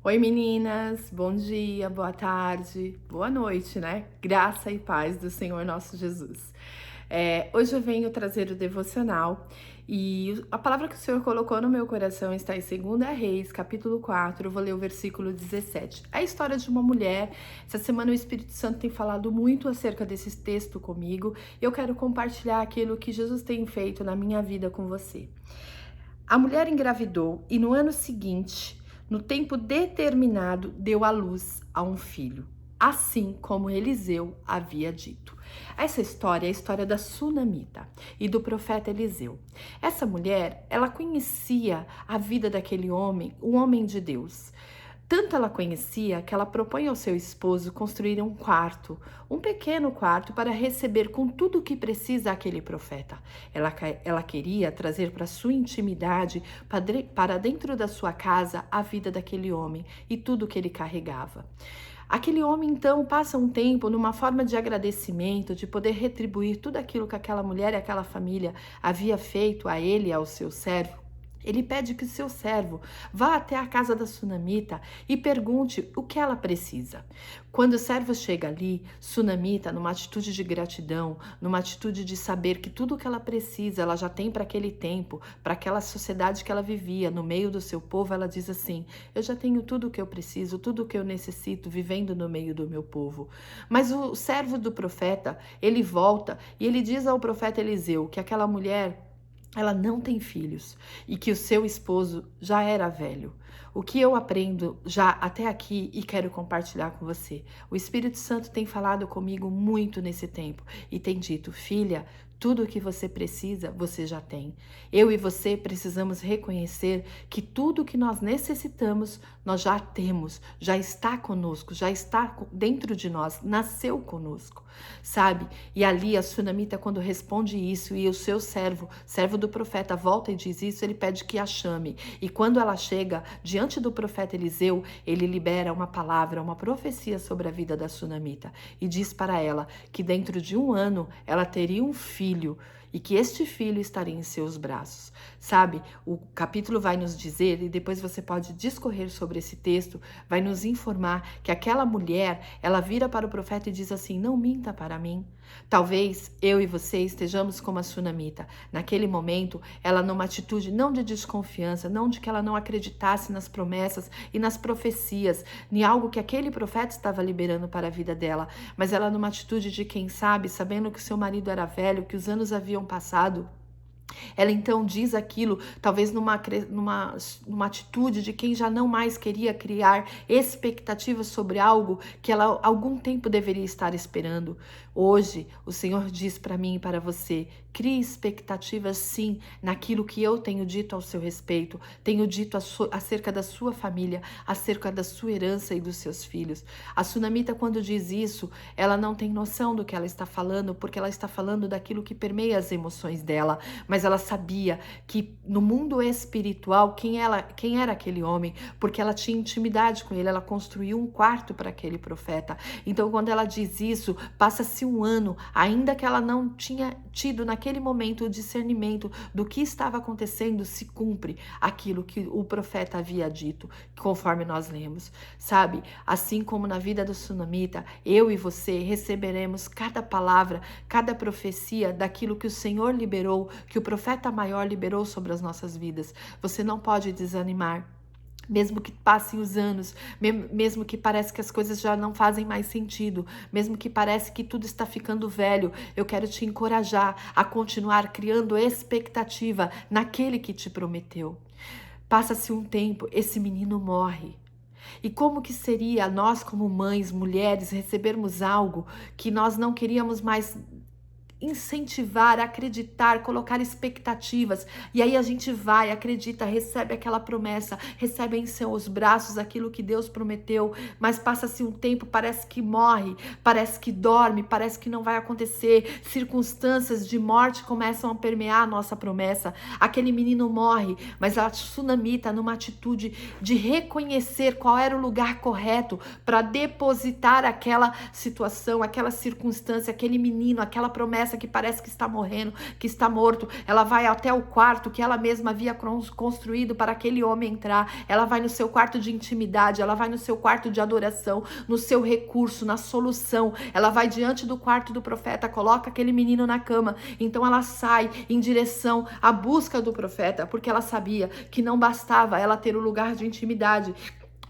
Oi meninas, bom dia, boa tarde, boa noite, né? Graça e paz do Senhor nosso Jesus. Hoje eu venho trazer o devocional e a palavra que o Senhor colocou no meu coração está em 2 Reis, capítulo 4, eu vou ler o versículo 17. É a história de uma mulher. Essa semana o Espírito Santo tem falado muito acerca desse texto comigo e eu quero compartilhar aquilo que Jesus tem feito na minha vida com você. A mulher engravidou e no ano seguinte, no tempo determinado, deu à luz a um filho, assim como Eliseu havia dito. Essa história é a história da sunamita e do profeta Eliseu. Essa mulher, ela conhecia a vida daquele homem, o homem de Deus. Tanto ela conhecia que ela propõe ao seu esposo construir um quarto, um pequeno quarto para receber com tudo o que precisa aquele profeta. Ela queria trazer para sua intimidade, para dentro da sua casa, a vida daquele homem e tudo que ele carregava. Aquele homem então passa um tempo numa forma de agradecimento, de poder retribuir tudo aquilo que aquela mulher e aquela família havia feito a ele e ao seu servo. Ele pede que o seu servo vá até a casa da sunamita e pergunte o que ela precisa. Quando o servo chega ali, sunamita, numa atitude de gratidão, numa atitude de saber que tudo o que ela precisa, ela já tem para aquele tempo, para aquela sociedade que ela vivia, no meio do seu povo, ela diz assim: eu já tenho tudo o que eu preciso, tudo o que eu necessito, vivendo no meio do meu povo. Mas o servo do profeta, ele volta e ele diz ao profeta Eliseu que aquela mulher, ela não tem filhos e que o seu esposo já era velho. O que eu aprendo já até aqui e quero compartilhar com você. O Espírito Santo tem falado comigo muito nesse tempo e tem dito: filha, tudo o que você precisa, você já tem. Eu e você precisamos reconhecer que tudo o que nós necessitamos, nós já temos, já está conosco, já está dentro de nós, nasceu conosco, sabe? E ali a sunamita, quando responde isso e o seu servo do profeta, volta e diz isso, ele pede que a chame. E quando ela chega diante do profeta Eliseu, ele libera uma palavra, uma profecia sobre a vida da sunamita e diz para ela que dentro de um ano ela teria um filho e que este filho estaria em seus braços. Sabe, o capítulo vai nos dizer, e depois você pode discorrer sobre esse texto, vai nos informar que aquela mulher, ela vira para o profeta e diz assim: não minta para mim. Talvez eu e você estejamos como a sunamita. Naquele momento, ela numa atitude não de desconfiança, não de que ela não acreditasse nas promessas e nas profecias, em algo que aquele profeta estava liberando para a vida dela, mas ela numa atitude de quem sabe, sabendo que seu marido era velho, que os anos haviam passado. Ela então diz aquilo, talvez numa atitude de quem já não mais queria criar expectativas sobre algo que ela algum tempo deveria estar esperando. Hoje, o Senhor diz para mim e para você: crie expectativas sim naquilo que eu tenho dito ao seu respeito, tenho dito acerca da sua família, acerca da sua herança e dos seus filhos. A sunamita, quando diz isso, ela não tem noção do que ela está falando, porque ela está falando daquilo que permeia as emoções dela, mas ela sabia que no mundo espiritual, quem era aquele homem, porque ela tinha intimidade com ele, ela construiu um quarto para aquele profeta. Então, quando ela diz isso, passa-se um ano, ainda que ela não tinha tido naquele momento o discernimento do que estava acontecendo, se cumpre aquilo que o profeta havia dito, conforme nós lemos, sabe? Assim como na vida do sunamita, eu e você receberemos cada palavra, cada profecia daquilo que o Senhor liberou, que o profeta maior liberou sobre as nossas vidas. Você não pode desanimar. Mesmo que passem os anos, mesmo que parece que as coisas já não fazem mais sentido, mesmo que parece que tudo está ficando velho, eu quero te encorajar a continuar criando expectativa naquele que te prometeu. Passa-se um tempo, esse menino morre. E como que seria nós como mães, mulheres, recebermos algo que nós não queríamos mais incentivar, acreditar, colocar expectativas, e aí a gente vai, acredita, recebe aquela promessa, recebe em seus braços aquilo que Deus prometeu, mas passa-se um tempo, parece que morre, parece que dorme, parece que não vai acontecer, circunstâncias de morte começam a permear a nossa promessa, aquele menino morre, mas a sunamita, numa atitude de reconhecer qual era o lugar correto para depositar aquela situação, aquela circunstância, aquele menino, aquela promessa promessa que parece que está morrendo, que está morto. Ela vai até o quarto que ela mesma havia construído para aquele homem entrar. Ela vai no seu quarto de intimidade, ela vai no seu quarto de adoração, no seu recurso, na solução. Ela vai diante do quarto do profeta, coloca aquele menino na cama. Então ela sai em direção à busca do profeta, porque ela sabia que não bastava ela ter o lugar de intimidade,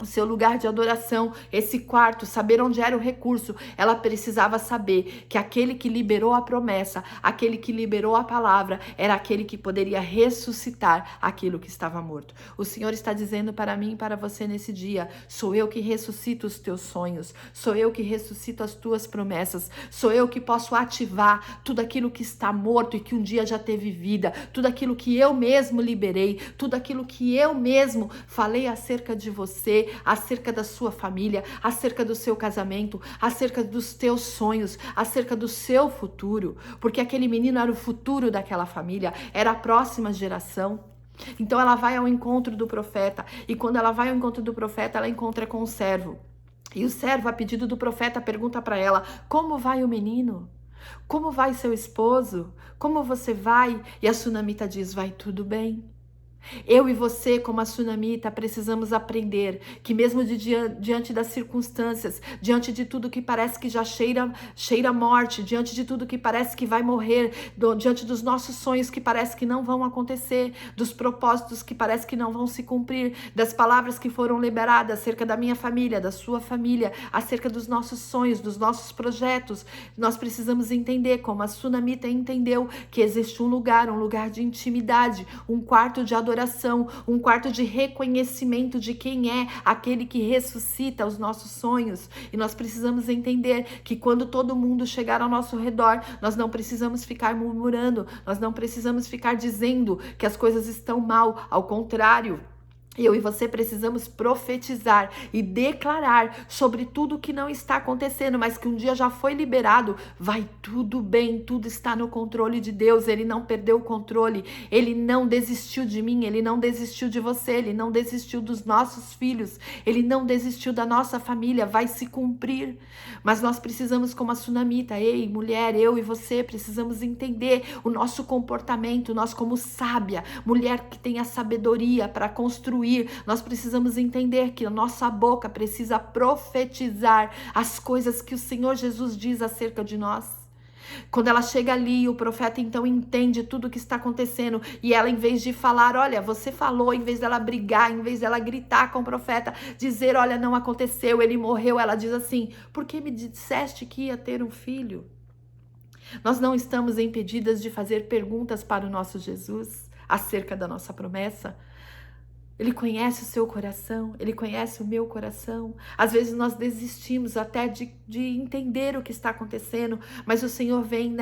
o seu lugar de adoração, esse quarto, saber onde era o recurso. Ela precisava saber que aquele que liberou a promessa, aquele que liberou a palavra, era aquele que poderia ressuscitar aquilo que estava morto. O Senhor está dizendo para mim e para você nesse dia: sou eu que ressuscito os teus sonhos, sou eu que ressuscito as tuas promessas, sou eu que posso ativar tudo aquilo que está morto e que um dia já teve vida, tudo aquilo que eu mesmo liberei, tudo aquilo que eu mesmo falei acerca de você, acerca da sua família, acerca do seu casamento, acerca dos teus sonhos, acerca do seu futuro, porque aquele menino era o futuro daquela família, era a próxima geração. Então ela vai ao encontro do profeta, e quando ela vai ao encontro do profeta, ela encontra com o servo. E o servo, a pedido do profeta, pergunta para ela: como vai o menino? Como vai seu esposo? Como você vai? E a sunamita diz: vai tudo bem. Eu e você, como a sunamita, precisamos aprender que mesmo diante das circunstâncias, diante de tudo que parece que já cheira morte, diante de tudo que parece que vai morrer, diante dos nossos sonhos que parece que não vão acontecer, dos propósitos que parece que não vão se cumprir, das palavras que foram liberadas acerca da minha família, da sua família, acerca dos nossos sonhos, dos nossos projetos, nós precisamos entender, como a sunamita entendeu, que existe um lugar de intimidade, um quarto de adoração, um quarto de reconhecimento de quem é aquele que ressuscita os nossos sonhos. E nós precisamos entender que quando todo mundo chegar ao nosso redor, nós não precisamos ficar murmurando, nós não precisamos ficar dizendo que as coisas estão mal, ao contrário. Eu e você precisamos profetizar e declarar sobre tudo que não está acontecendo, mas que um dia já foi liberado. Vai tudo bem, tudo está no controle de Deus. Ele não perdeu o controle, Ele não desistiu de mim, Ele não desistiu de você, Ele não desistiu dos nossos filhos, Ele não desistiu da nossa família. Vai se cumprir, mas nós precisamos, como a sunamita, ei, mulher, eu e você precisamos entender o nosso comportamento. Nós, como sábia, mulher que tem a sabedoria para construir, nós precisamos entender que a nossa boca precisa profetizar as coisas que o Senhor Jesus diz acerca de nós. Quando ela chega ali, o profeta então entende tudo o que está acontecendo, e ela, em vez de falar, olha, você falou, em vez dela brigar, em vez dela gritar com o profeta, dizer, olha, não aconteceu, ele morreu, ela diz assim: por que me disseste que ia ter um filho? Nós não estamos impedidas de fazer perguntas para o nosso Jesus acerca da nossa promessa. Ele conhece o seu coração, Ele conhece o meu coração. Às vezes nós desistimos até de entender o que está acontecendo, mas o Senhor vem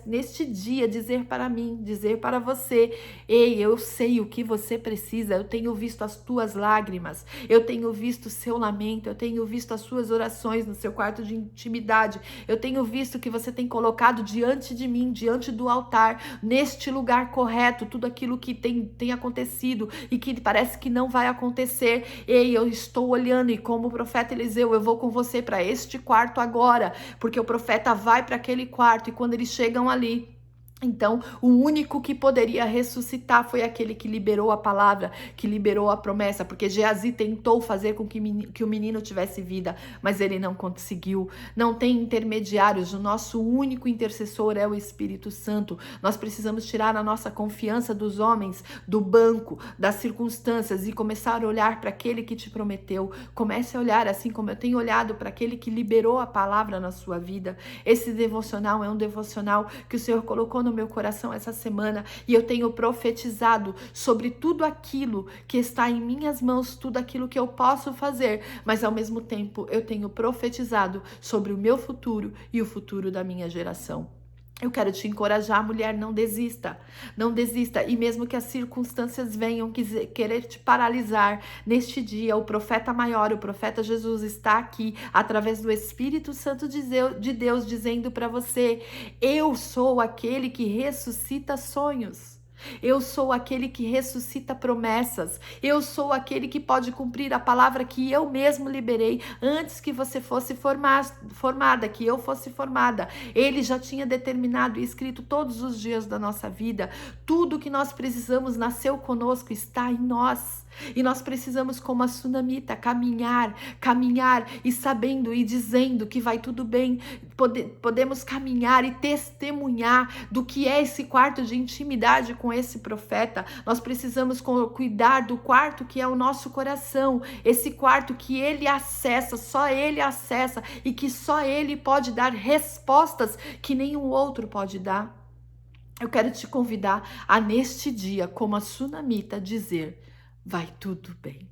neste dia dizer para mim, dizer para você: ei, eu sei o que você precisa, eu tenho visto as tuas lágrimas, eu tenho visto o seu lamento, eu tenho visto as suas orações no seu quarto de intimidade, eu tenho visto que você tem colocado diante de mim, diante do altar, neste lugar correto, tudo aquilo que tem acontecido e que parece que não vai acontecer. Ei, eu estou olhando, e como o profeta Eliseu, eu vou com você para este quarto agora, porque o profeta vai para aquele quarto, e quando eles chegam ali, então, o único que poderia ressuscitar foi aquele que liberou a palavra, que liberou a promessa, porque Geazi tentou fazer com que o menino tivesse vida, mas ele não conseguiu. Não tem intermediários, o nosso único intercessor é o Espírito Santo. Nós precisamos tirar a nossa confiança dos homens, do banco, das circunstâncias, e começar a olhar para aquele que te prometeu. Comece a olhar assim como eu tenho olhado para aquele que liberou a palavra na sua vida. Esse devocional é um devocional que o Senhor colocou no meu coração essa semana, e eu tenho profetizado sobre tudo aquilo que está em minhas mãos, tudo aquilo que eu posso fazer, mas ao mesmo tempo eu tenho profetizado sobre o meu futuro e o futuro da minha geração. Eu quero te encorajar, mulher, não desista, não desista. E mesmo que as circunstâncias venham querer te paralisar, neste dia o profeta maior, o profeta Jesus, está aqui através do Espírito Santo de Deus, dizendo para você: eu sou aquele que ressuscita sonhos. Eu sou aquele que ressuscita promessas. Eu sou aquele que pode cumprir a palavra que eu mesmo liberei antes que você fosse formada, que eu fosse formada. Ele já tinha determinado e escrito todos os dias da nossa vida. Tudo que nós precisamos nasceu conosco, está em nós. E nós precisamos, como a sunamita, caminhar e sabendo e dizendo que vai tudo bem. Podemos caminhar e testemunhar do que é esse quarto de intimidade com esse profeta. Nós precisamos cuidar do quarto que é o nosso coração, esse quarto que ele acessa, só ele acessa e que só ele pode dar respostas que nenhum outro pode dar. Eu quero te convidar a neste dia, como a sunamita, dizer: vai tudo bem.